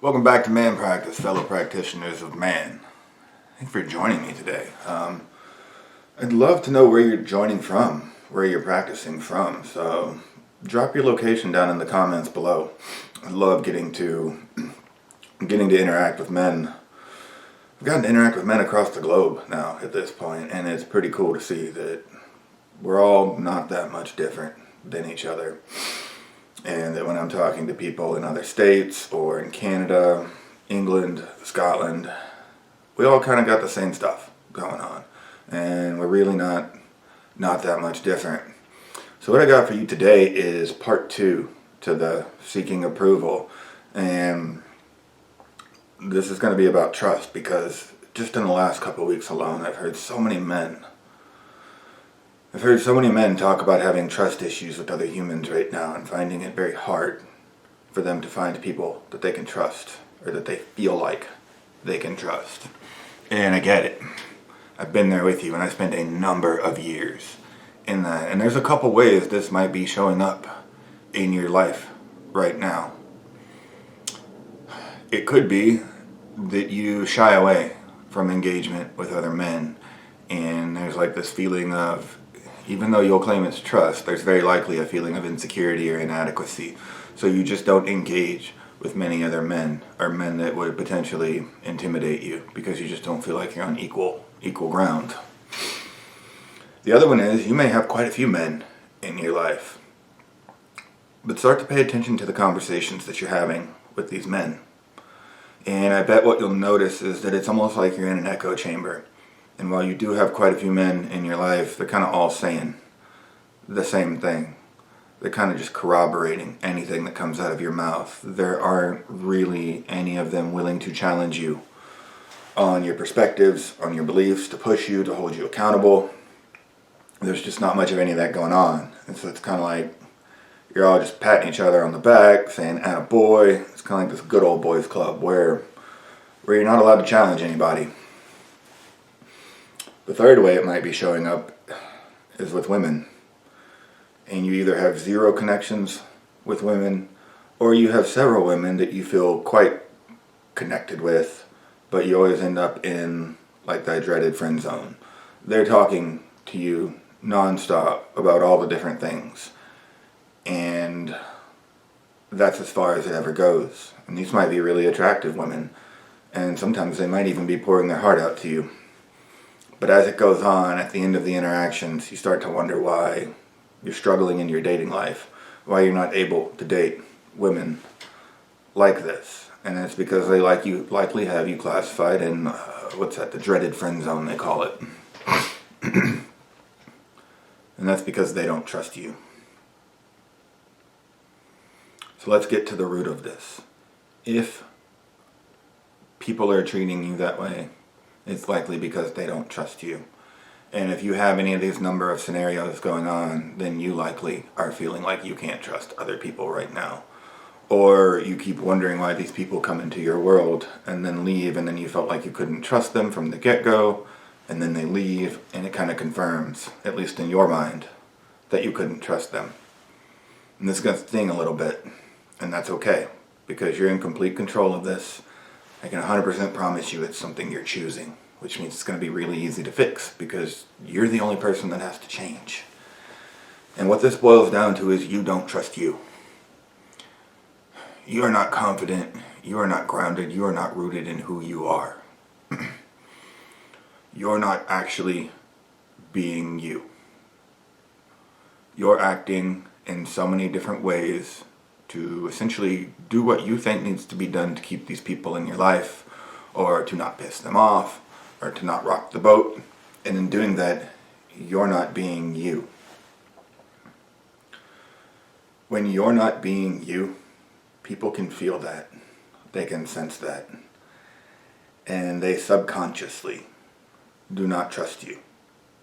Welcome back to Man Practice, fellow practitioners of man. Thank you for joining me today. I'd love to know where you're joining from, where you're practicing from. So drop your location down in the comments below. I love getting to interact with men. I've gotten to interact with men across the globe now at this point, and it's pretty cool to see that we're all not that much different than each other. And that when I'm talking to people in other states or in Canada, England, Scotland, we all kind of got the same stuff going on. And we're really not that much different. So what I got for you today is part 2 to the seeking approval. And this is going to be about trust, because just in the last couple of weeks alone, I've heard so many men talk about having trust issues with other humans right now and finding it very hard for them to find people that they can trust or that they feel like they can trust. And I get it. I've been there with you, and I spent a number of years in that. And there's a couple ways this might be showing up in your life right now. It could be that you shy away from engagement with other men, and there's like this feeling of, even though you'll claim it's trust, there's very likely a feeling of insecurity or inadequacy. So you just don't engage with many other men, or men that would potentially intimidate you, because you just don't feel like you're on equal ground. The other one is, you may have quite a few men in your life, but start to pay attention to the conversations that you're having with these men. And I bet what you'll notice is that it's almost like you're in an echo chamber. And while you do have quite a few men in your life, they're kind of all saying the same thing. They're kind of just corroborating anything that comes out of your mouth. There aren't really any of them willing to challenge you on your perspectives, on your beliefs, to push you, to hold you accountable. There's just not much of any of that going on. And so it's kind of like you're all just patting each other on the back, saying, "Attaboy." It's kind of like this good old boys club where you're not allowed to challenge anybody. The third way it might be showing up is with women. And you either have zero connections with women, or you have several women that you feel quite connected with, but you always end up in like that dreaded friend zone. They're talking to you nonstop about all the different things. And that's as far as it ever goes. And these might be really attractive women, and sometimes they might even be pouring their heart out to you. But as it goes on, at the end of the interactions, you start to wonder why you're struggling in your dating life, why you're not able to date women like this. And it's because they likely have you classified in, the dreaded friend zone, they call it. And that's because they don't trust you. So let's get to the root of this. If people are treating you that way, it's likely because they don't trust you. And if you have any of these number of scenarios going on, then you likely are feeling like you can't trust other people right now. Or you keep wondering why these people come into your world and then leave, and then you felt like you couldn't trust them from the get-go, and then they leave, and it kind of confirms, at least in your mind, that you couldn't trust them. And this is going to sting a little bit, and that's okay, because you're in complete control of this. I can 100% promise you it's something you're choosing, which means it's going to be really easy to fix, because you're the only person that has to change. And what this boils down to is you don't trust you. You are not confident, you are not grounded, you are not rooted in who you are. You're not actually being you. You're acting in so many different ways to essentially do what you think needs to be done to keep these people in your life, or to not piss them off, or to not rock the boat. And in doing that, you're not being you. When you're not being you, people can feel that. They can sense that. And they subconsciously do not trust you.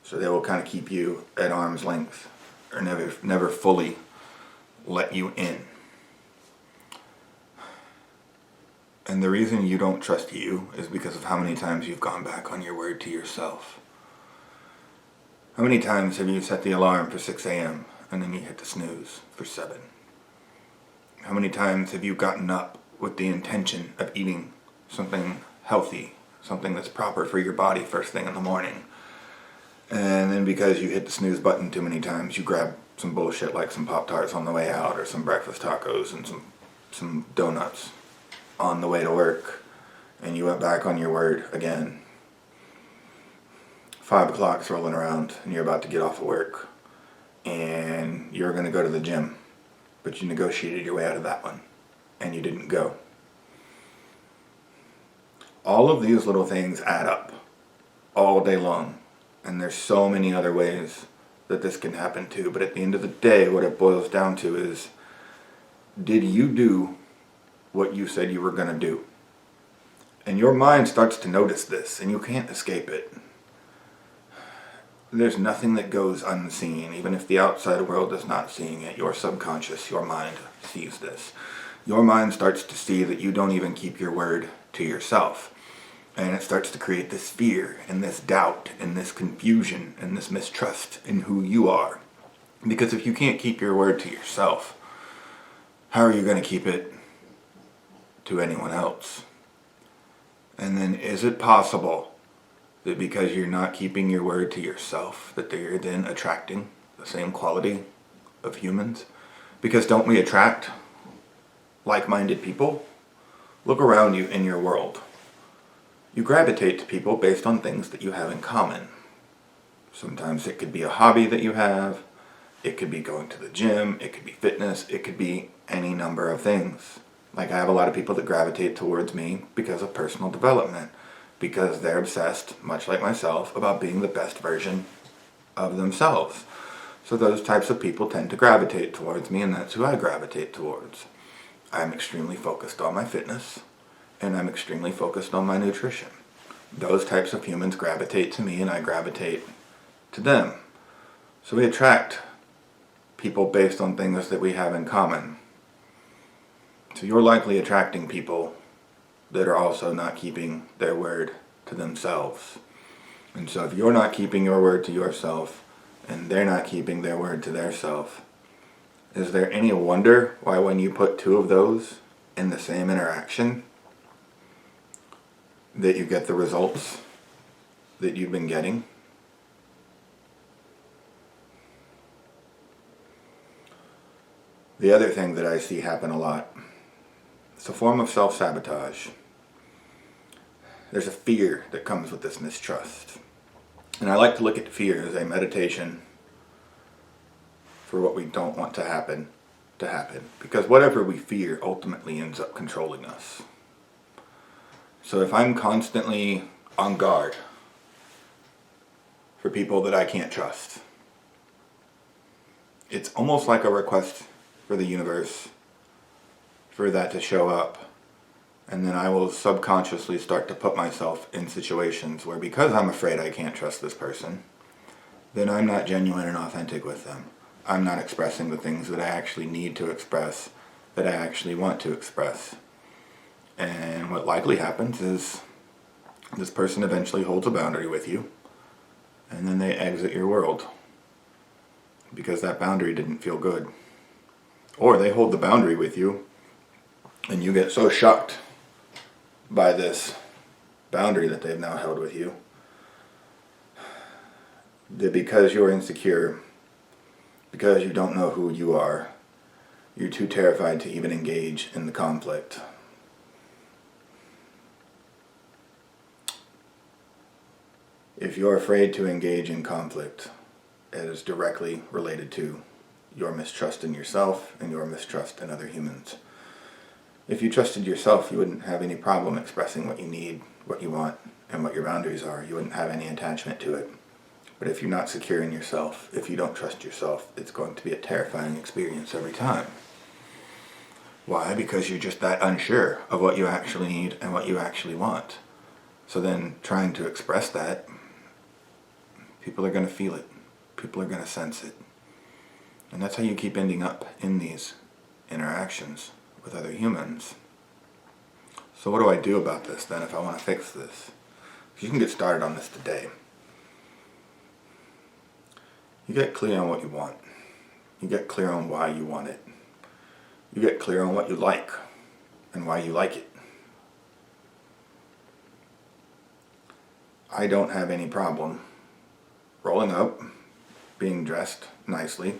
So they will kind of keep you at arm's length, or never fully let you in. And the reason you don't trust you is because of how many times you've gone back on your word to yourself. How many times have you set the alarm for 6 a.m. and then you hit the snooze for 7? How many times have you gotten up with the intention of eating something healthy, something that's proper for your body first thing in the morning. And then because you hit the snooze button too many times, you grab some bullshit like some Pop-Tarts on the way out, or some breakfast tacos and some donuts on the way to work, and you went back on your word again. 5 o'clock's rolling around and you're about to get off of work, and you're going to go to the gym, but you negotiated your way out of that one and you didn't go. All of these little things add up all day long, and there's so many other ways that this can happen too. But at the end of the day, what it boils down to is, did you do what you said you were going to do? And your mind starts to notice this, and you can't escape it. There's nothing that goes unseen. Even if the outside world is not seeing it, your subconscious, your mind sees this. Your mind starts to see that you don't even keep your word to yourself. And it starts to create this fear and this doubt and this confusion and this mistrust in who you are. Because if you can't keep your word to yourself, how are you going to keep it to anyone else? And then is it possible that because you're not keeping your word to yourself, that you're then attracting the same quality of humans? Because don't we attract like-minded people? Look around you in your world. You gravitate to people based on things that you have in common. Sometimes it could be a hobby that you have, it could be going to the gym, it could be fitness, it could be any number of things. Like, I have a lot of people that gravitate towards me because of personal development, because they're obsessed, much like myself, about being the best version of themselves. So those types of people tend to gravitate towards me, and that's who I gravitate towards. I'm extremely focused on my fitness, and I'm extremely focused on my nutrition. Those types of humans gravitate to me, and I gravitate to them. So we attract people based on things that we have in common. So you're likely attracting people that are also not keeping their word to themselves. And so if you're not keeping your word to yourself, and they're not keeping their word to their self, is there any wonder why when you put two of those in the same interaction, that you get the results that you've been getting? The other thing that I see happen a lot, it's a form of self-sabotage. There's a fear that comes with this mistrust. And I like to look at fear as a meditation for what we don't want to happen. Because whatever we fear ultimately ends up controlling us. So if I'm constantly on guard for people that I can't trust, it's almost like a request for the universe for that to show up. And then I will subconsciously start to put myself in situations where, because I'm afraid I can't trust this person, then I'm not genuine and authentic with them. I'm not expressing the things that I actually need to express, that I actually want to express. And what likely happens is this person eventually holds a boundary with you, and then they exit your world because that boundary didn't feel good. Or they hold the boundary with you, and you get so shocked by this boundary that they've now held with you, that because you're insecure, because you don't know who you are, you're too terrified to even engage in the conflict. If you're afraid to engage in conflict, it is directly related to your mistrust in yourself and your mistrust in other humans. If you trusted yourself, you wouldn't have any problem expressing what you need, what you want, and what your boundaries are. You wouldn't have any attachment to it. But if you're not secure in yourself, if you don't trust yourself, it's going to be a terrifying experience every time. Why? Because you're just that unsure of what you actually need and what you actually want. So then trying to express that, people are going to feel it. People are going to sense it. And that's how you keep ending up in these interactions with other humans. So what do I do about this then if I want to fix this? You can get started on this today. You get clear on what you want. You get clear on why you want it. You get clear on what you like. and why you like it. I don't have any problem rolling up, being dressed nicely,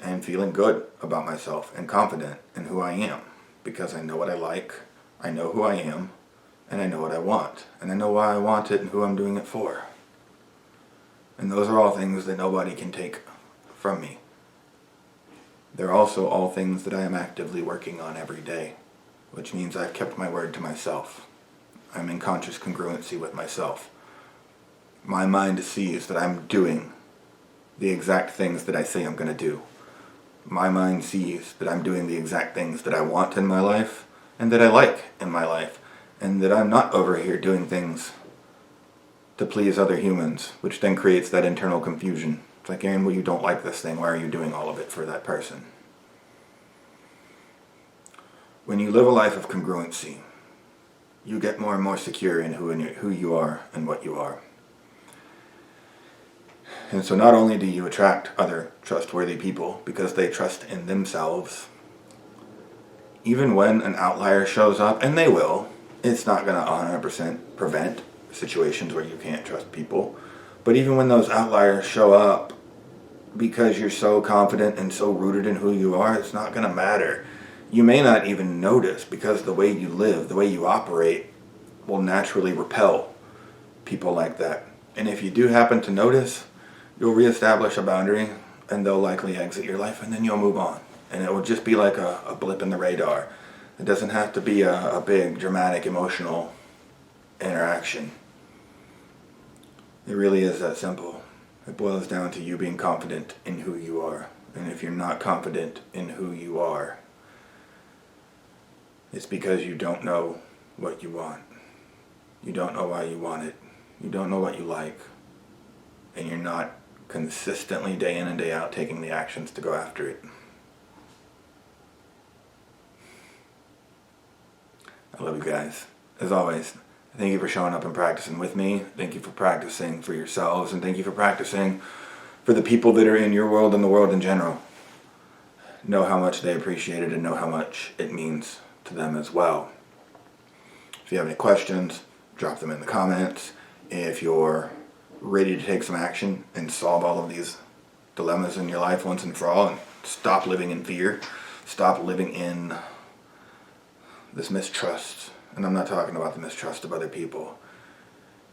and feeling good about myself and confident in who I am, because I know what I like, I know who I am, and I know what I want, and I know why I want it and who I'm doing it for. And those are all things that nobody can take from me. They're also all things that I am actively working on every day, which means I've kept my word to myself. I'm in conscious congruency with myself. My mind sees that I'm doing the exact things that I say I'm going to do. My mind sees that I'm doing the exact things that I want in my life and that I like in my life, and that I'm not over here doing things to please other humans, which then creates that internal confusion. It's like, Aaron, well, you don't like this thing. Why are you doing all of it for that person? When you live a life of congruency, you get more and more secure in who you are and what you are. And so not only do you attract other trustworthy people because they trust in themselves, even when an outlier shows up, and they will, it's not going to 100% prevent situations where you can't trust people. But even when those outliers show up, because you're so confident and so rooted in who you are, it's not going to matter. You may not even notice, because the way you live, the way you operate, will naturally repel people like that. And if you do happen to notice, you'll reestablish a boundary, and they'll likely exit your life, and then you'll move on. And it will just be like a blip in the radar. It doesn't have to be a big, dramatic, emotional interaction. It really is that simple. It boils down to you being confident in who you are. And if you're not confident in who you are, it's because you don't know what you want. You don't know why you want it. You don't know what you like. And you're not consistently, day in and day out, taking the actions to go after it. I love you guys. As always, thank you for showing up and practicing with me. Thank you for practicing for yourselves, and thank you for practicing for the people that are in your world and the world in general. Know how much they appreciate it, and know how much it means to them as well. If you have any questions, drop them in the comments. If you're ready to take some action and solve all of these dilemmas in your life once and for all, and stop living in fear, stop living in this mistrust. And I'm not talking about the mistrust of other people.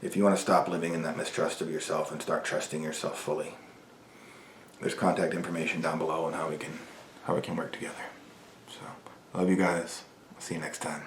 If you want to stop living in that mistrust of yourself and start trusting yourself fully, there's contact information down below on how we can work together. So, I love you guys. I'll see you next time.